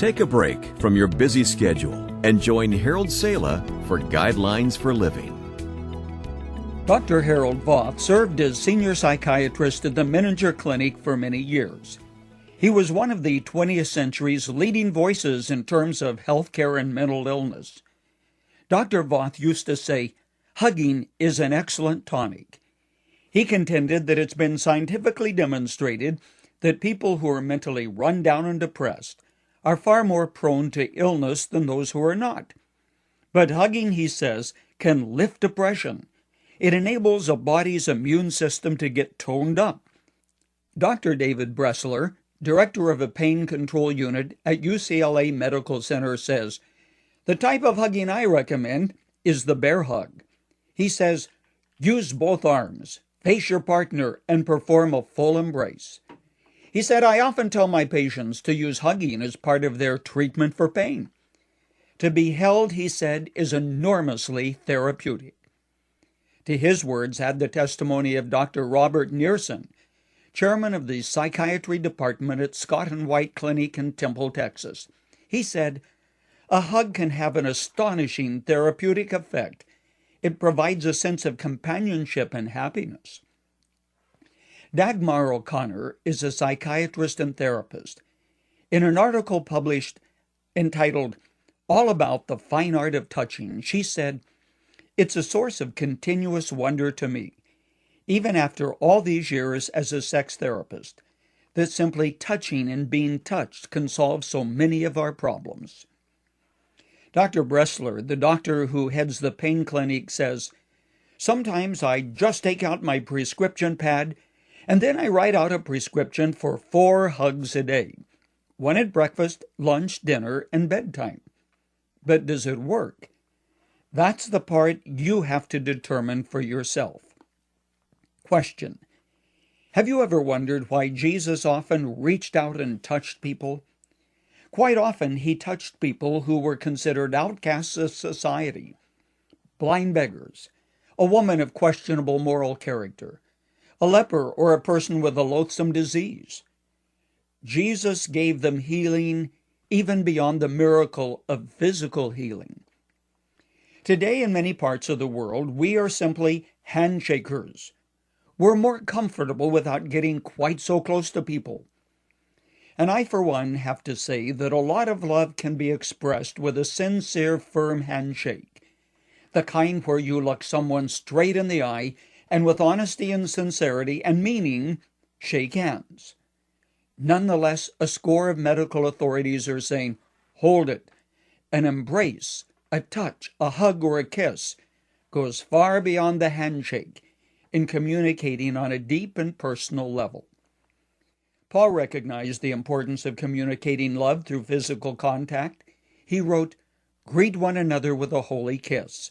Take a break from your busy schedule and join Harold Sala for Guidelines for Living. Dr. Harold Voth served as senior psychiatrist at the Menninger Clinic for many years. He was one of the 20th century's leading voices in terms of healthcare and mental illness. Dr. Voth used to say, "Hugging is an excellent tonic." He contended that it's been scientifically demonstrated that people who are mentally run down and depressed are far more prone to illness than those who are not. But hugging, he says, can lift depression. It enables a body's immune system to get toned up. Dr. David Bressler, director of a pain control unit at UCLA Medical Center, says, "The type of hugging I recommend is the bear hug." He says, "Use both arms, face your partner, and perform a full embrace." He said, "I often tell my patients to use hugging as part of their treatment for pain. To be held," he said, "is enormously therapeutic." To his words add the testimony of Dr. Robert Nearson, chairman of the psychiatry department at Scott and White Clinic in Temple, Texas. He said, "A hug can have an astonishing therapeutic effect. It provides a sense of companionship and happiness." Dagmar O'Connor is a psychiatrist and therapist. In an article published entitled "All About the Fine Art of Touching," she said, "It's a source of continuous wonder to me, even after all these years as a sex therapist, that simply touching and being touched can solve so many of our problems." Dr. Bressler, the doctor who heads the pain clinic, says, "Sometimes I just take out my prescription pad and then I write out a prescription for 4 hugs a day, one at breakfast, lunch, dinner, and bedtime. But does it work? That's the part you have to determine for yourself." Question: have you ever wondered why Jesus often reached out and touched people? Quite often he touched people who were considered outcasts of society, blind beggars, a woman of questionable moral character, a leper, or a person with a loathsome disease. Jesus gave them healing even beyond the miracle of physical healing. Today, in many parts of the world, we are simply handshakers. We're more comfortable without getting quite so close to people. And I, for one, have to say that a lot of love can be expressed with a sincere, firm handshake, the kind where you look someone straight in the eye and with honesty and sincerity and meaning, shake hands. Nonetheless, a score of medical authorities are saying, hold it, an embrace, a touch, a hug, or a kiss goes far beyond the handshake in communicating on a deep and personal level. Paul recognized the importance of communicating love through physical contact. He wrote, "Greet one another with a holy kiss,"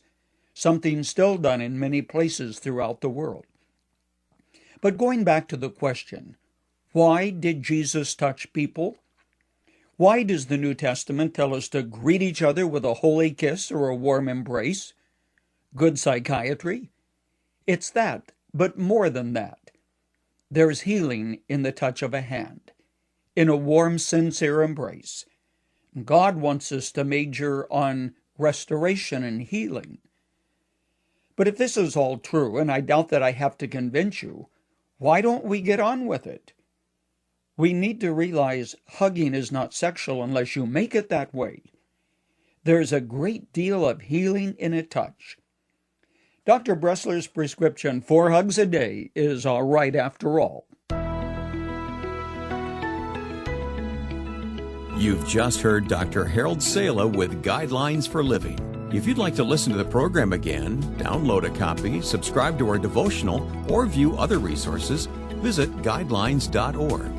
something still done in many places throughout the world. But going back to the question, why did Jesus touch people? Why does the New Testament tell us to greet each other with a holy kiss or a warm embrace? Good psychiatry? It's that, but more than that. There's healing in the touch of a hand, in a warm, sincere embrace. God wants us to major on restoration and healing. But if this is all true, and I doubt that I have to convince you, why don't we get on with it? We need to realize hugging is not sexual unless you make it that way. There's a great deal of healing in a touch. Dr. Bressler's prescription, 4 hugs a day, is all right after all. You've just heard Dr. Harold Sala with Guidelines for Living. If you'd like to listen to the program again, download a copy, subscribe to our devotional, or view other resources, visit guidelines.org.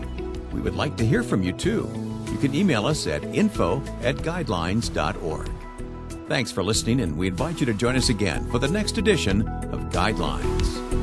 We would like to hear from you, too. You can email us at info@guidelines.org. Thanks for listening, and we invite you to join us again for the next edition of Guidelines.